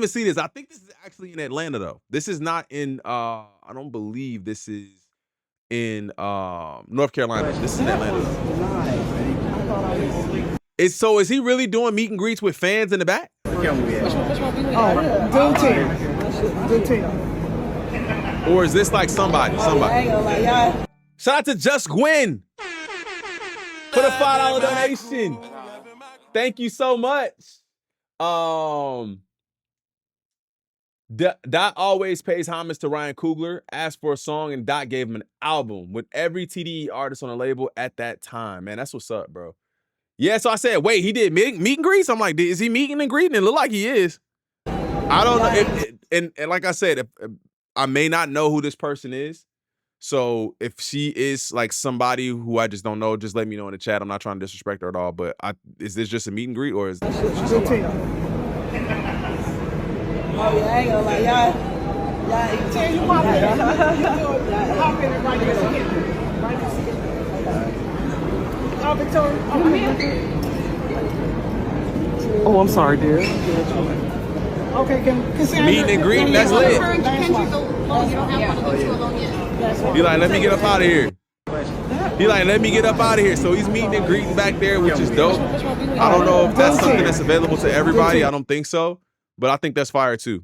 even see this. I think this is actually in Atlanta though. This is not in. I don't believe this is in North Carolina. This is in Atlanta though. Is he really doing meet and greets with fans in the back? Or is this like somebody? Shout out to Just Gwen for the $5 donation. Thank you so much. Dot always pays homage to Ryan Coogler, asked for a song, and Dot gave him an album with every TDE artist on the label at that time. Man, that's what's up, bro. Yeah, so I said, wait, he did meet and greets? I'm like, is he meeting and greeting? It look like he is. I don't know. And like I said, if I may not know who this person is. So if she is like somebody who I just don't know, just let me know in the chat. I'm not trying to disrespect her at all, but is this just a meet and greet or is this somebody? Oh yeah, I ain't gonna lie, y'all tell you pop in it right there. Oh, Victoria. Oh, I'm sorry, dear. Okay, can meet and greet, that's lit. He like, let me get up out of here. He like, let me get up out of here. So he's meeting and greeting back there, which is dope. I don't know if that's something that's available to everybody. I don't think so, but I think that's fire too.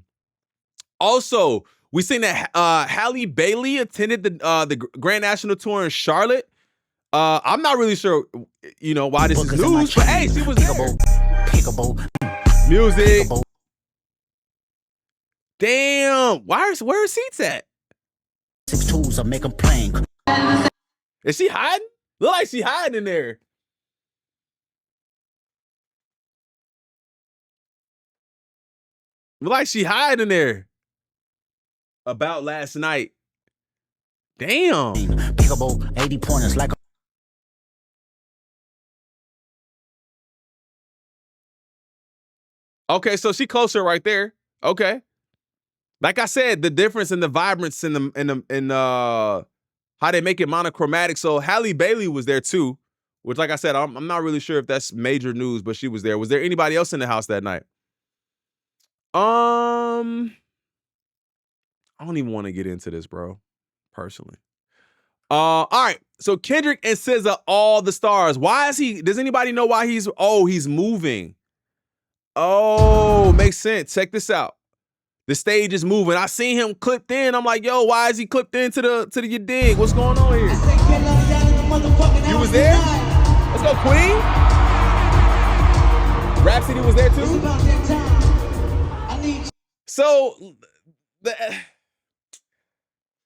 Also, we seen that Halle Bailey attended the Grand National Tour in Charlotte. I'm not really sure, why this is news, but hey, she was there. Music. Damn, where are seats at? 6 tools I make them plain. Is she hiding? Look like she hiding in there. Look like she hiding in there. About last night. Damn. Pickable 80 pointers like a okay, so she closer right there. Okay. Like I said, the difference in the vibrance in how they make it monochromatic. So Halle Bailey was there too, which, like I said, I'm not really sure if that's major news, but she was there. Was there anybody else in the house that night? I don't even want to get into this, bro. Personally. All right. So Kendrick and SZA, all the stars. Why is he? Does anybody know why he's moving? Oh, makes sense. Check this out. The stage is moving. I seen him clipped in. I'm like, yo, why is he clipped into the you dig? What's going on here? You was there? Let's go, Queen. Rhapsody was there too. So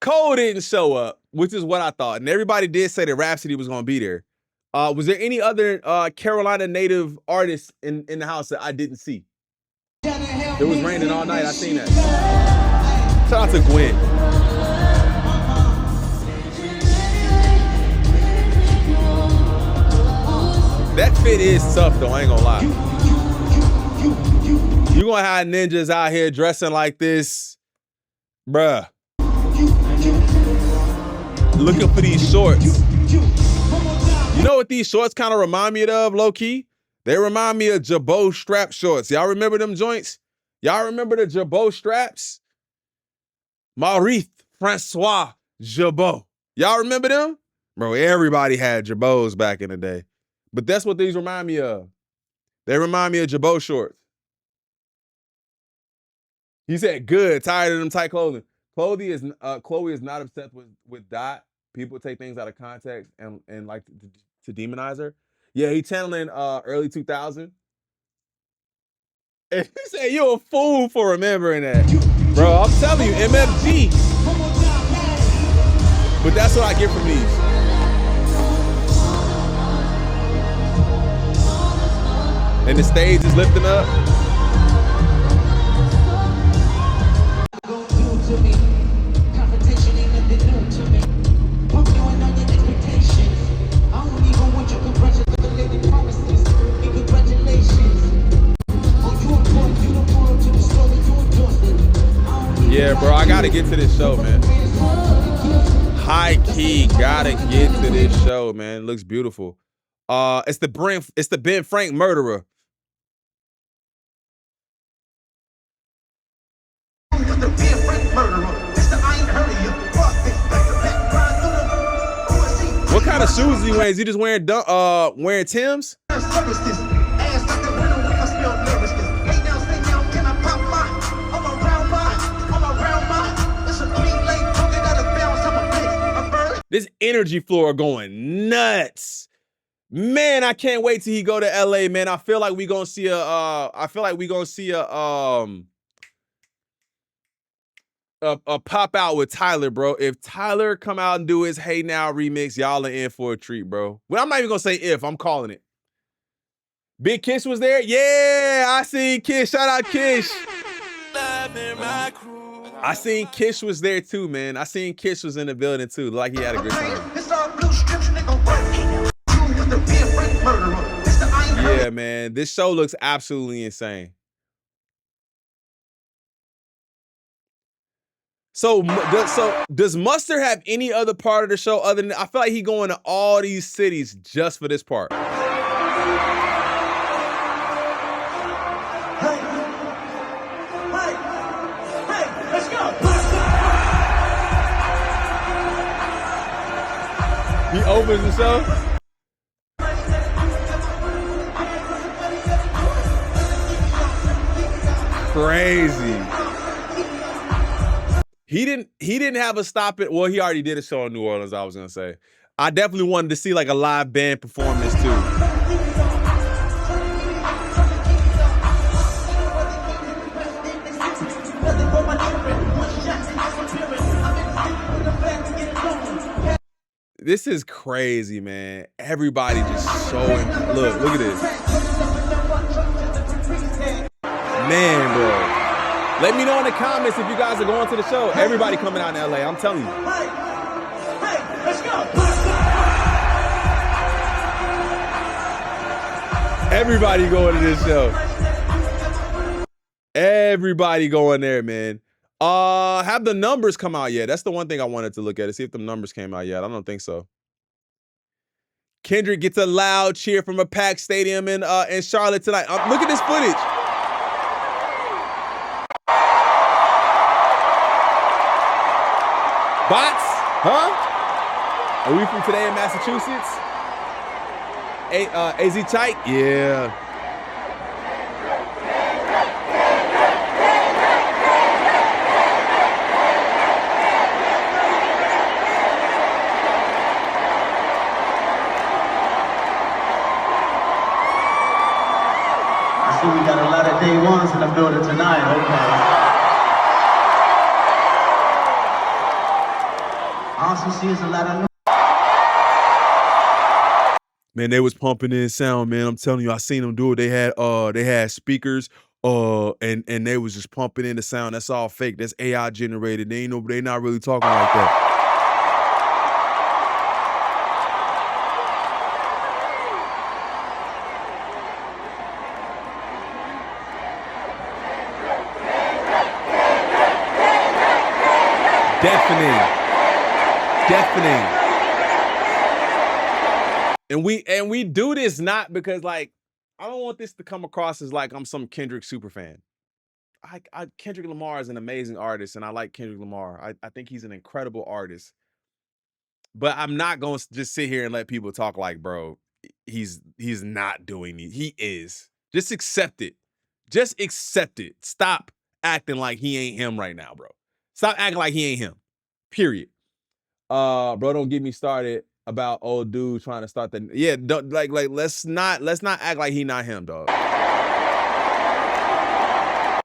Cole didn't show up, which is what I thought. And everybody did say that Rhapsody was gonna be there. Was there any other Carolina native artists in the house that I didn't see? It was raining all night. I seen that. Shout out to Gwen. That fit is tough though, I ain't gonna lie. You gonna have ninjas out here dressing like this, bruh. Looking for these shorts. You know what these shorts kind of remind me of, low-key? They remind me of Jabot strap shorts. Y'all remember them joints? Y'all remember the Jabot straps? Maurice Francois Jabot. Y'all remember them? Bro, everybody had Jabots back in the day. But that's what these remind me of. They remind me of Jabot shorts. He said, good, tired of them tight clothing. Chloe is not upset with Dot. People take things out of context and like to demonize her. Yeah, he channeling early 2000. And he said, you're a fool for remembering that. Bro, I'm telling you, MFG. But that's what I get from these. And the stage is lifting up. Yeah, bro, I gotta get to this show, man. High key, gotta get to this show, man. It looks beautiful. It's the Ben Frank murderer. What kind of shoes is he wearing? Is he just wearing Timbs? This energy floor going nuts. Man, I can't wait till he go to LA, man. I feel like we gonna see a pop out with Tyler, bro. If Tyler come out and do his Hey Now remix, y'all are in for a treat, bro. Well, I'm not even gonna say if, I'm calling it. Big Kish was there? Yeah, I seen Kish. Shout out Kish. I seen Kish was there too, man. I seen Kish was in the building too. Like he had a good time. Yeah, man. This show looks absolutely insane. So does Mustard have any other part of the show other than, I feel like he going to all these cities just for this part. Let's go. He opens the show. Crazy. He didn't have a stop it. Well, he already did a show in New Orleans, I was gonna say. I definitely wanted to see like a live band performance too. This is crazy, man. Everybody just showing. Look at this. Man, bro. Let me know in the comments if you guys are going to the show. Everybody coming out in LA, I'm telling you. Hey, let's go. Everybody going to this show. Everybody going there, man. Have the numbers come out yet? That's the one thing I wanted to look at, to see if the numbers came out yet. I don't think so. Kendrick gets a loud cheer from a packed stadium in Charlotte tonight. Look at this footage. Bots? Huh? Are we from today in Massachusetts? AZ tight? Yeah. I see we got a lot of day ones in the building tonight. Okay. Also sees a lot of. Man, they was pumping in sound, man. I'm telling you, I seen them do it. They had speakers, and they was just pumping in the sound. That's all fake. That's AI generated. They not really talking like that. Deafening. And we do this not because, like, I don't want this to come across as like I'm some Kendrick super fan. Kendrick Lamar is an amazing artist, and I like Kendrick Lamar. I think he's an incredible artist. But I'm not going to just sit here and let people talk like, bro, he's not doing it. He is. Just accept it. Just accept it. Stop acting like he ain't him right now, bro. Stop acting like he ain't him. Period. Bro, don't get me started about old dude trying to start the, yeah, don't, like let's not act like he not him, dog.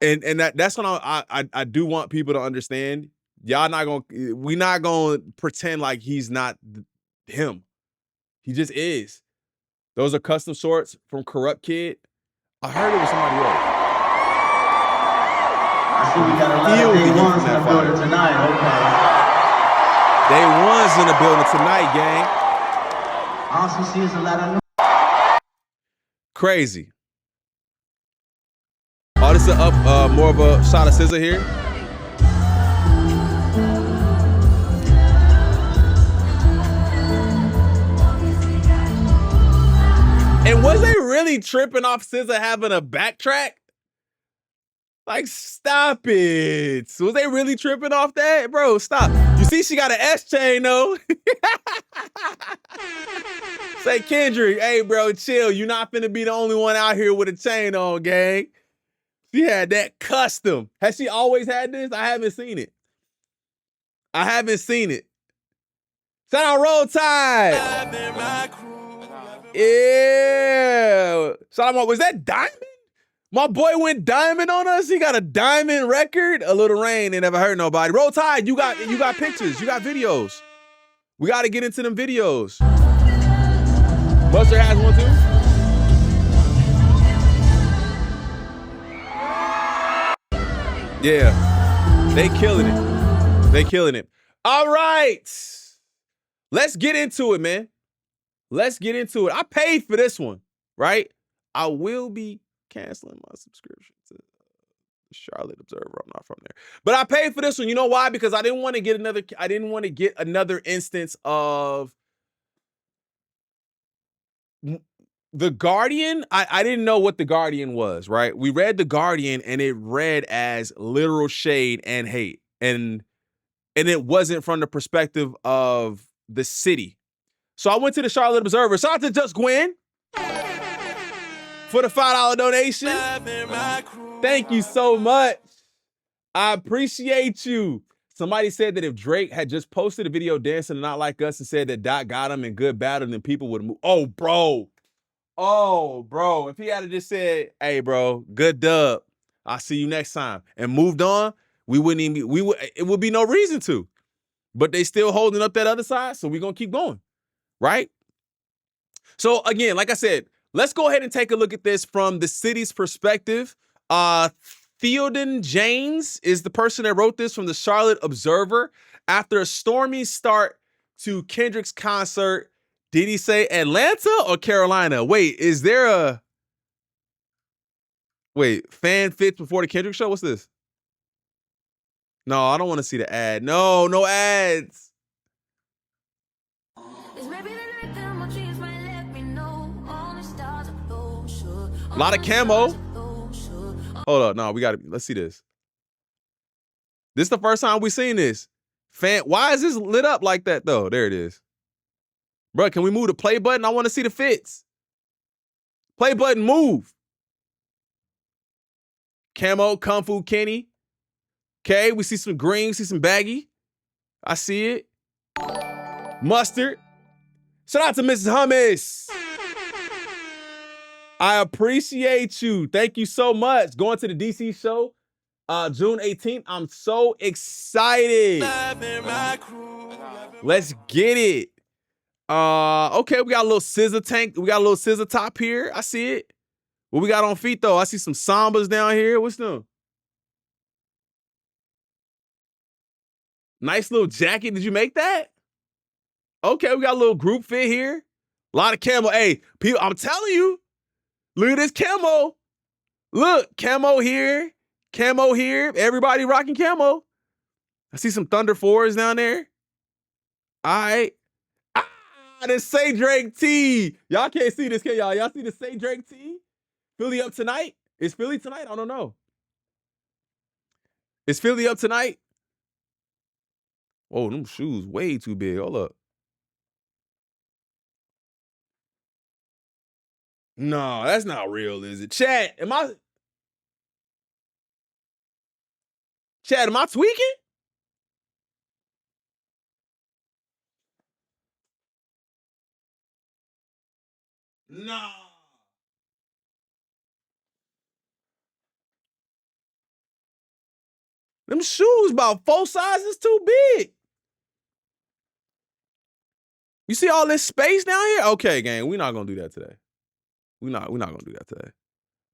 And that's what I do want people to understand. We not gonna pretend like he's not him. He just is. Those are custom shorts from Corrupt Kid. I heard it was somebody else. I see we got a lot of day ones in the building tonight. Okay. Day one's in the building tonight, gang. I also see a lot of. Crazy. Oh, this is more of a shot of scissor here. And was they really tripping off SZA having a backtrack? Like, stop it. Was they really tripping off that? Bro, stop. You see she got an S chain, though. Say, Kendrick, hey, bro, chill. You're not finna be the only one out here with a chain on, gang. She had that custom. Has she always had this? I haven't seen it. I haven't seen it. Shout out Roll Tide. Yeah. Shout out, was that Diamond? My boy went diamond on us. He got a diamond record. A Little Rain ain't never hurt nobody. Roll Tide, you got pictures. You got videos. We got to get into them videos. Buster has one too. Yeah. They killing it. They killing it. All right. Let's get into it, man. Let's get into it. I paid for this one, right? I will be canceling my subscription to the Charlotte Observer. I'm not from there. But I paid for this one. You know why? Because I didn't want to get another instance of The Guardian. I didn't know what The Guardian was, right? We read The Guardian and it read as literal shade and hate. And it wasn't from the perspective of the city. So I went to the Charlotte Observer. Shout out to Just Gwen for the $5 donation. Thank you so much. I appreciate you. Somebody said that if Drake had just posted a video dancing Not Like Us and said that Doc got him in good battle, then people would move. Oh, bro. If he had just said, hey, bro, good dub. I'll see you next time, and moved on, it would be no reason to. But they still holding up that other side, so we're going to keep going. Right? So again, like I said, let's go ahead and take a look at this from the city's perspective. Theoden James is the person that wrote this from the Charlotte Observer. After a stormy start to Kendrick's concert, did he say Atlanta or Carolina? Wait, is there fan fits before the Kendrick show? What's this? No, I don't want to see the ad. No ads. A lot of camo. Hold up, no, let's see this. This is the first time we seen this. Why is this lit up like that though? There it is. Bro, can we move the play button? I want to see the fits. Play button, move. Camo, Kung Fu Kenny. Okay, we see some green, we see some baggy. I see it. Mustard. Shout out to Mrs. Hummus. I appreciate you. Thank you so much. Going to the DC show, June 18th. I'm so excited. Let's get it. Okay, we got a little scissor tank. We got a little scissor top here. I see it. What we got on feet though? I see some Sambas down here. What's them? Nice little jacket. Did you make that? Okay, we got a little group fit here. A lot of camo. Hey, people, I'm telling you. Look at this camo. Look, camo here. Camo here. Everybody rocking camo. I see some Thunder 4s down there. All right. The Say Drake T. Y'all can't see this, can y'all? Y'all see the Say Drake T? Philly up tonight? Is Philly tonight? I don't know. Is Philly up tonight? Oh, them shoes way too big. Hold up. No, that's not real, is it? Chad, am I tweaking? No. Them shoes about 4 sizes too big. You see all this space down here? Okay, gang, we're not gonna do that today. We're not gonna do that today.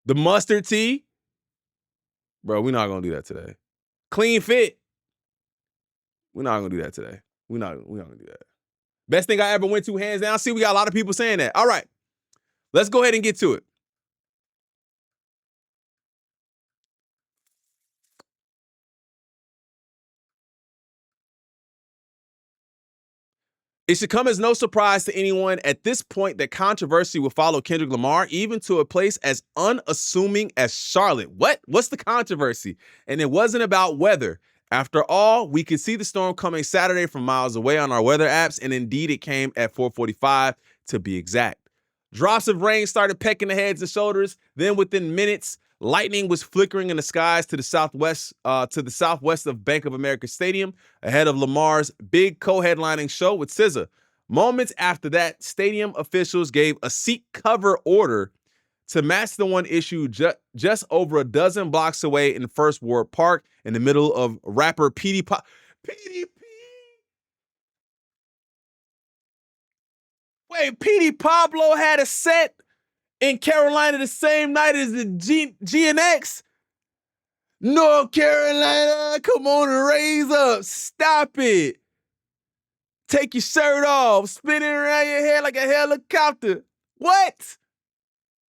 The mustard tee, bro, we're not gonna do that today. Clean fit, we're not gonna do that today. We're not gonna do that. Best thing I ever went to, hands down. See, we got a lot of people saying that. All right, let's go ahead and get to it. It should come as no surprise to anyone at this point that controversy will follow Kendrick Lamar, even to a place as unassuming as Charlotte. What? What's the controversy? And it wasn't about weather. After all, we could see the storm coming Saturday from miles away on our weather apps, and indeed it came at 4:45 to be exact. Drops of rain started pecking the heads and shoulders. Then within minutes, lightning was flickering in the skies to the southwest of Bank of America Stadium ahead of Lamar's big co-headlining show with SZA. Moments after that, stadium officials gave a seat cover order to match the one issued just over a dozen blocks away in First Ward Park in the middle of rapper PDP. Wait, PD Pablo had a set in Carolina the same night as the GNX? North Carolina, come on and raise up. Stop it. Take your shirt off, spin it around your head like a helicopter. What?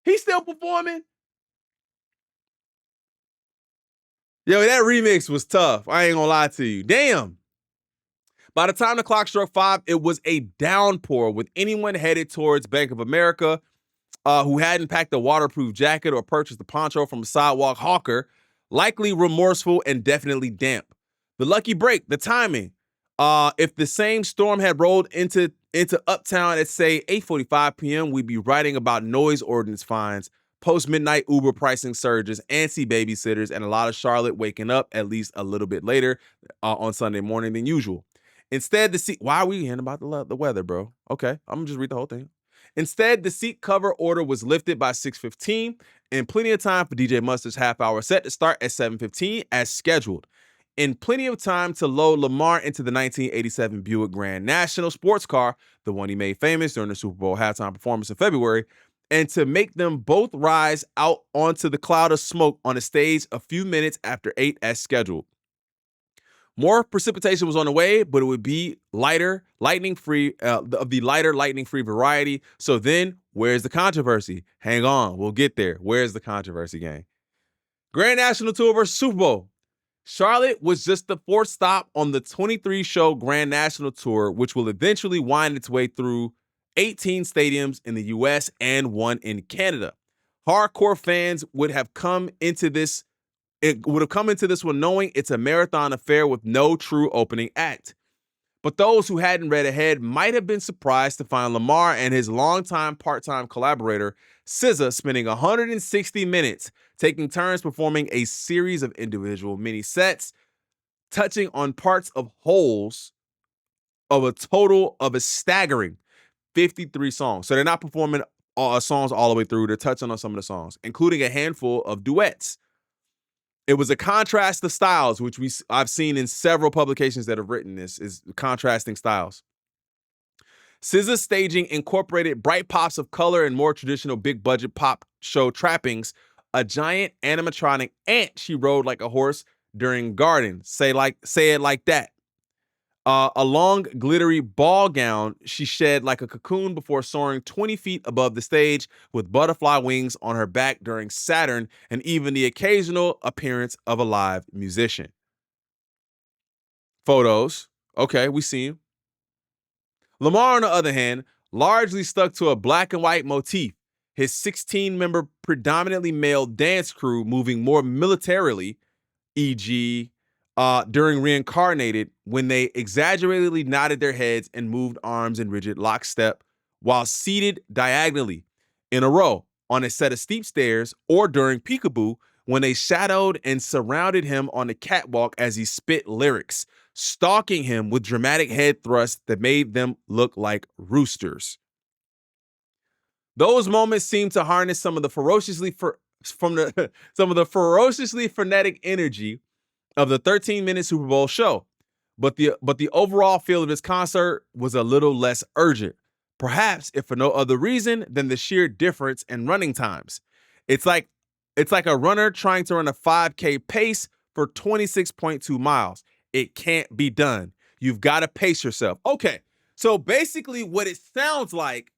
He's still performing? Yo, that remix was tough. I ain't gonna lie to you. Damn. By the time the clock struck 5, it was a downpour with anyone headed towards Bank of America who hadn't packed a waterproof jacket or purchased a poncho from a sidewalk hawker, likely remorseful and definitely damp. The lucky break, the timing. If the same storm had rolled into Uptown at, say, 8:45 p.m., we'd be writing about noise ordinance fines, post-midnight Uber pricing surges, antsy babysitters, and a lot of Charlotte waking up at least a little bit later on Sunday morning than usual. Instead, why are we hearing about the weather, bro? Okay, I'm gonna just read the whole thing. Instead, the seat cover order was lifted by 6:15, and plenty of time for DJ Mustard's half-hour set to start at 7:15 as scheduled. And plenty of time to load Lamar into the 1987 Buick Grand National sports car, the one he made famous during the Super Bowl halftime performance in February, and to make them both rise out onto the cloud of smoke on the stage a few minutes after 8 as scheduled. More precipitation was on the way, but it would be lighter, lightning-free, of the lighter, lightning-free variety. So then, where's the controversy? Hang on, we'll get there. Where's the controversy, gang? Grand National Tour versus Super Bowl. Charlotte was just the 4th stop on the 23-show Grand National Tour, which will eventually wind its way through 18 stadiums in the U.S. and 1 in Canada. Hardcore fans would have come into this one knowing it's a marathon affair with no true opening act. But those who hadn't read ahead might have been surprised to find Lamar and his longtime part-time collaborator, SZA, spending 160 minutes taking turns performing a series of individual mini sets, touching on parts of wholes of a total of a staggering 53 songs. So they're not performing songs all the way through. They're touching on some of the songs, including a handful of duets. It was a contrast of styles, which I've seen in several publications that have written this, is contrasting styles. SZA's staging incorporated bright pops of color and more traditional big-budget pop show trappings. A giant animatronic ant she rode like a horse during Garden. Say it like that. A long, glittery ball gown she shed like a cocoon before soaring 20 feet above the stage with butterfly wings on her back during Saturn, and even the occasional appearance of a live musician. Photos. Okay, we see him. Lamar, on the other hand, largely stuck to a black and white motif, his 16-member predominantly male dance crew moving more militarily, e.g., during Reincarnated, when they exaggeratedly nodded their heads and moved arms in rigid lockstep while seated diagonally in a row on a set of steep stairs, or during Peekaboo, when they shadowed and surrounded him on the catwalk as he spit lyrics, stalking him with dramatic head thrusts that made them look like roosters. Those moments seemed to harness some of the ferociously frenetic energy of the 13-minute Super Bowl show, but the overall feel of this concert was a little less urgent, perhaps if for no other reason than the sheer difference in running times. It's like a runner trying to run a 5K pace for 26.2 miles. It can't be done. You've got to pace yourself. Okay, so basically what it sounds like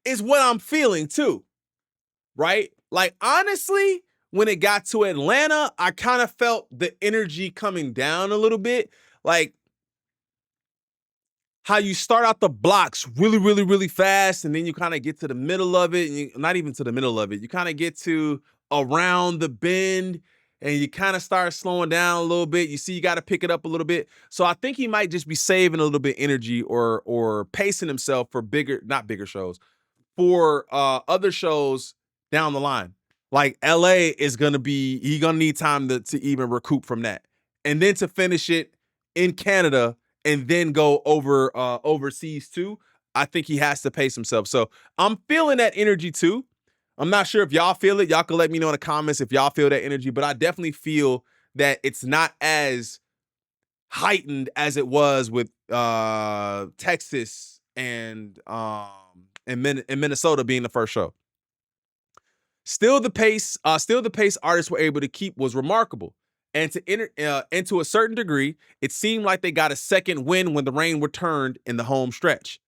is what I'm feeling too, right? Like, honestly, when it got to Atlanta, I kind of felt the energy coming down a little bit. Like, how you start out the blocks really, really, really fast, and then you kind of get to the middle of it, and not even to the middle of it. You kind of get to around the bend, and you kind of start slowing down a little bit. You see, you got to pick it up a little bit. So I think he might just be saving a little bit energy or pacing himself for not bigger shows, for other shows down the line. Like LA is gonna need time to even recoup from that, and then to finish it in Canada and then go overseas too. I think he has to pace himself. So I'm feeling that energy too. I'm not sure if y'all feel it. Y'all can let me know in the comments if y'all feel that energy, but I definitely feel that it's not as heightened as it was with Texas and Minnesota being the first show. Still the pace artists were able to keep was remarkable. And to a certain degree, it seemed like they got a second win when the rain returned in the home stretch.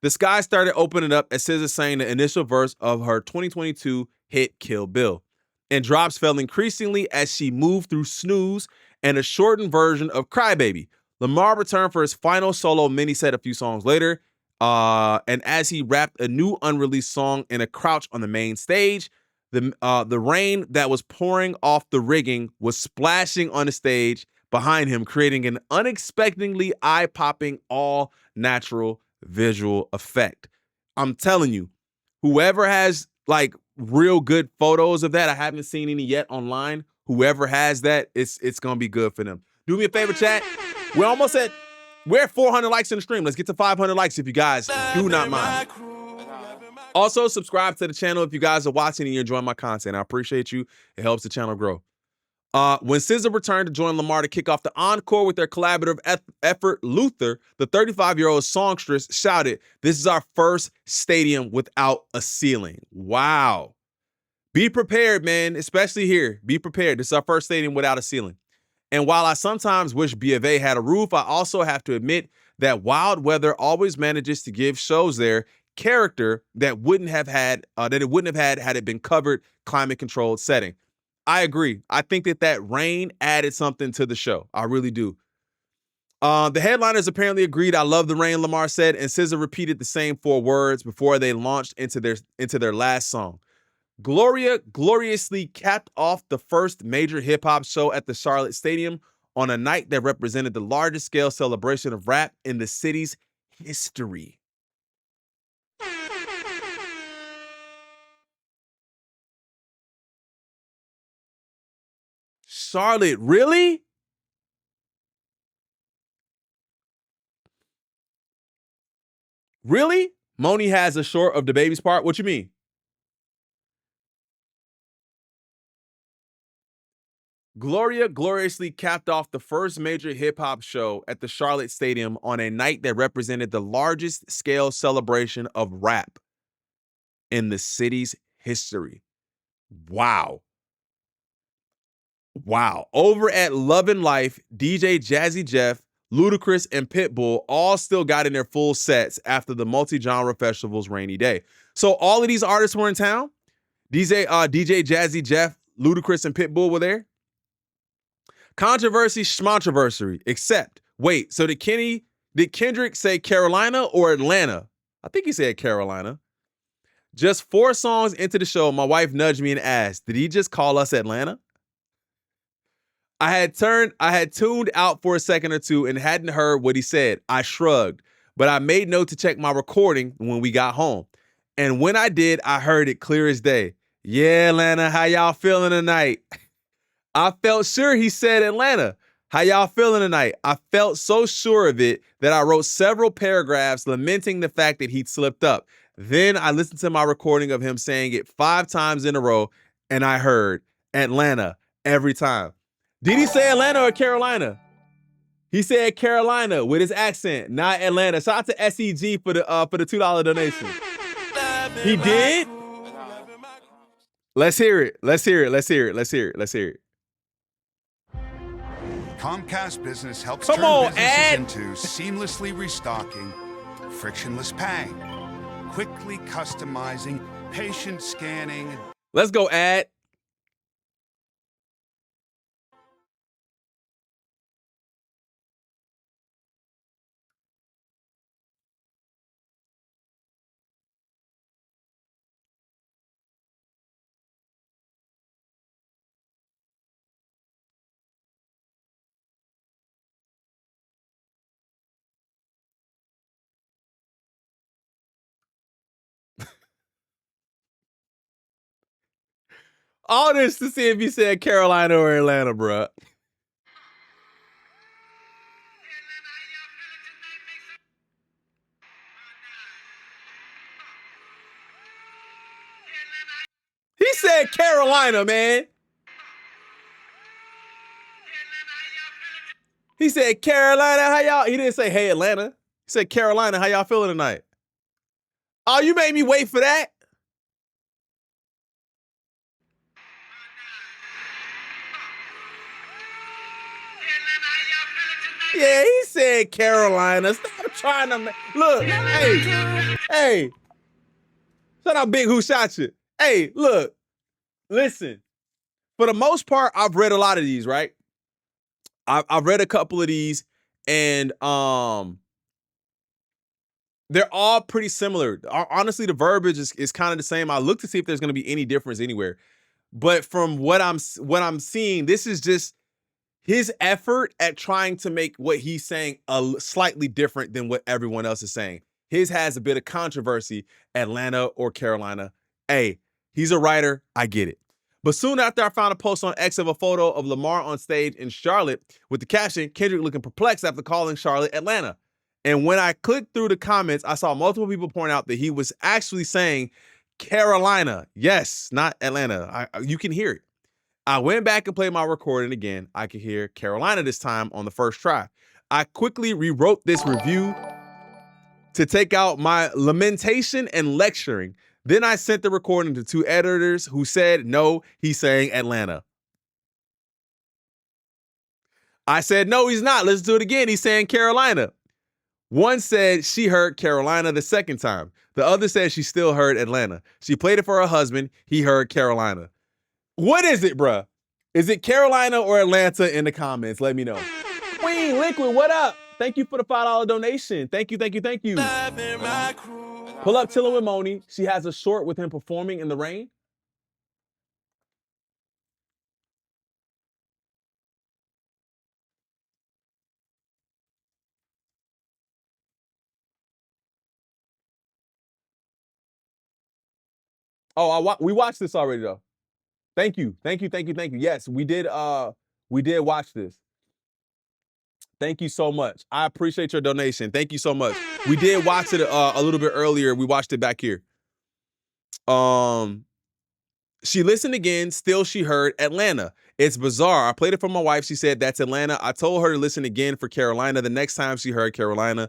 The sky started opening up as SZA sang the initial verse of her 2022 hit Kill Bill, and drops fell increasingly as she moved through Snooze and a shortened version of Crybaby. Lamar returned for his final solo mini set a few songs later, and as he rapped a new unreleased song in a crouch on the main stage, the rain that was pouring off the rigging was splashing on the stage behind him, creating an unexpectedly eye-popping, all-natural visual effect. I'm telling you, whoever has like real good photos of that, I haven't seen any yet online. Whoever has that, it's gonna be good for them. Do me a favor, chat. We're at 400 likes in the stream. Let's get to 500 likes if you guys do not mind. Also, subscribe to the channel if you guys are watching and you're enjoying my content. I appreciate you. It helps the channel grow. When SZA returned to join Lamar to kick off the encore with their collaborative effort, Luther, the 35-year-old songstress shouted, "This is our first stadium without a ceiling." Wow. Be prepared, man, especially here. Be prepared. This is our first stadium without a ceiling. And while I sometimes wish B of A had a roof, I also have to admit that wild weather always manages to give shows their character that it wouldn't have had had it been covered, climate-controlled setting. I agree. I think that rain added something to the show. I really do. The headliners apparently agreed. "I love the rain," Lamar said, and SZA repeated the same 4 words before they launched into their last song. Gloria gloriously capped off the first major hip-hop show at the Charlotte Stadium on a night that represented the largest scale celebration of rap in the city's history. Charlotte, really? Really? Moni has a short of the baby's part? What you mean? Gloria gloriously capped off the first major hip-hop show at the Charlotte Stadium on a night that represented the largest scale celebration of rap in the city's history. Wow. Wow. Over at Love and Life, DJ Jazzy Jeff, Ludacris, and Pitbull all still got in their full sets after the multi-genre festival's rainy day. So all of these artists were in town? DJ Jazzy Jeff, Ludacris, and Pitbull were there? Controversy, schmontroversy, except, wait, so did Kendrick say Carolina or Atlanta? I think he said Carolina. Just 4 songs into the show, my wife nudged me and asked, "Did he just call us Atlanta?" I had tuned out for a second or two and hadn't heard what he said. I shrugged, but I made note to check my recording when we got home. And when I did, I heard it clear as day. "Yeah, Atlanta, how y'all feeling tonight?" I felt sure he said Atlanta. "How y'all feeling tonight?" I felt so sure of it that I wrote several paragraphs lamenting the fact that he'd slipped up. Then I listened to my recording of him saying it 5 times in a row, and I heard Atlanta every time. Did he say Atlanta or Carolina? He said Carolina with his accent, not Atlanta. Shout out to SEG for the $2 donation. He did? Let's hear it. Let's hear it. Let's hear it. Let's hear it. Let's hear it. Comcast Business helps Come turn on, businesses Ed. into seamlessly restocking, frictionless paying, quickly customizing, patient scanning. Let's go, Ad. All this to see if he said Carolina or Atlanta, bruh. He said Carolina, man. He said Carolina, how y'all? He didn't say, hey, Atlanta. He said Carolina, how y'all feeling tonight? Oh, you made me wait for that? Yeah, he said Carolina. Stop trying to look. Hey. Shout out Big Who Shot You. Hey, look. Listen. For the most part, I've read a lot of these, right? I've read a couple of these, and they're all pretty similar. Honestly, the verbiage is kind of the same. I look to see if there's going to be any difference anywhere. But from what I'm seeing, this is just his effort at trying to make what he's saying slightly different than what everyone else is saying. His has a bit of controversy, Atlanta or Carolina. Hey, he's a writer. I get it. But soon after, I found a post on X of a photo of Lamar on stage in Charlotte with the caption, Kendrick looking perplexed after calling Charlotte Atlanta. And when I clicked through the comments, I saw multiple people point out that he was actually saying Carolina. Yes, not Atlanta. You can hear it. I went back and played my recording again. I could hear Carolina this time on the first try. I quickly rewrote this review to take out my lamentation and lecturing. Then I sent the recording to 2 editors who said, no, he's saying Atlanta. I said, no, he's not. Let's do it again. He's saying Carolina. One said she heard Carolina the second time. The other said she still heard Atlanta. She played it for her husband. He heard Carolina. What is it, bruh? Is it Carolina or Atlanta in the comments? Let me know. Queen Liquid, what up? Thank you for the $5 donation. Thank you. Pull up Chillin' with Moni. She has a short with him performing in the rain. Oh, we watched this already though. Thank you. Yes, we did watch this. Thank you so much. I appreciate your donation. Thank you so much. We did watch it a little bit earlier. We watched it back here. She listened again. Still, she heard Atlanta. It's bizarre. I played it for my wife. She said, that's Atlanta. I told her to listen again for Carolina. The next time she heard Carolina,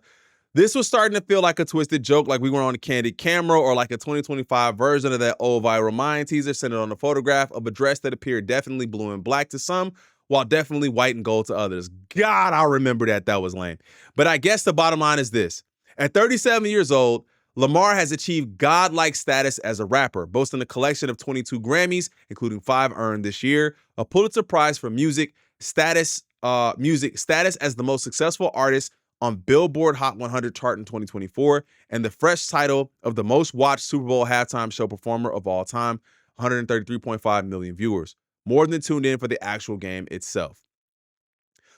this was starting to feel like a twisted joke, like we were on a candid camera or like a 2025 version of that old viral Mind teaser centered on a photograph of a dress that appeared definitely blue and black to some, while definitely white and gold to others. God, I remember that. That was lame. But I guess the bottom line is this. At 37 years old, Lamar has achieved godlike status as a rapper, boasting a collection of 22 Grammys, including 5 earned this year, a Pulitzer Prize for music, status as the most successful artist on Billboard Hot 100 chart in 2024, and the fresh title of the most watched Super Bowl halftime show performer of all time, 133.5 million viewers, more than tuned in for the actual game itself.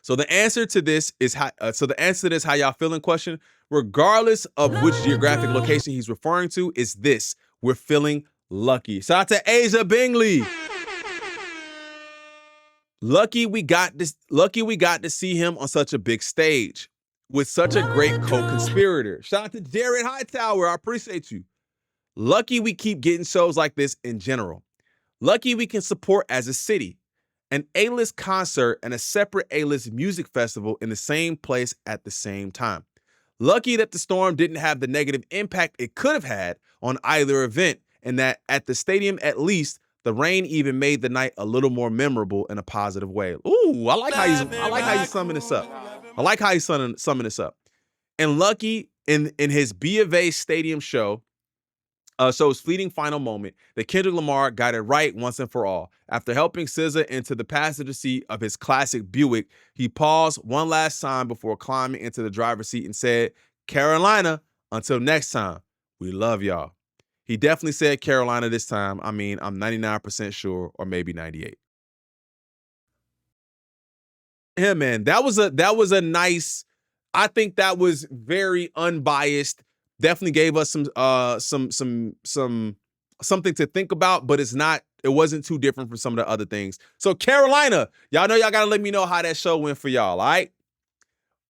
So the answer to this is how y'all feeling question, regardless of which geographic location he's referring to, is this: we're feeling lucky. Shout out to Asia Bingley. Lucky we got to see him on such a big stage with such a great co-conspirator. Shout out to Jared Hightower. I appreciate you. Lucky we keep getting shows like this in general. Lucky we can support as a city an A-list concert and a separate A-list music festival in the same place at the same time. Lucky that the storm didn't have the negative impact it could have had on either event, and that at the stadium at least, the rain even made the night a little more memorable in a positive way. Ooh, I like how you summing this up. And Lucky in his B of A stadium show, so his fleeting final moment, that Kendrick Lamar got it right once and for all. After helping SZA into the passenger seat of his classic Buick, he paused one last time before climbing into the driver's seat and said, Carolina, until next time, we love y'all. He definitely said Carolina this time. I mean, I'm 99% sure, or maybe 98. Yeah, man, that was a nice, I think that was very unbiased. Definitely gave us something to think about, but it's not it wasn't too different from some of the other things. So Carolina, y'all know y'all gotta let me know how that show went for y'all, all right?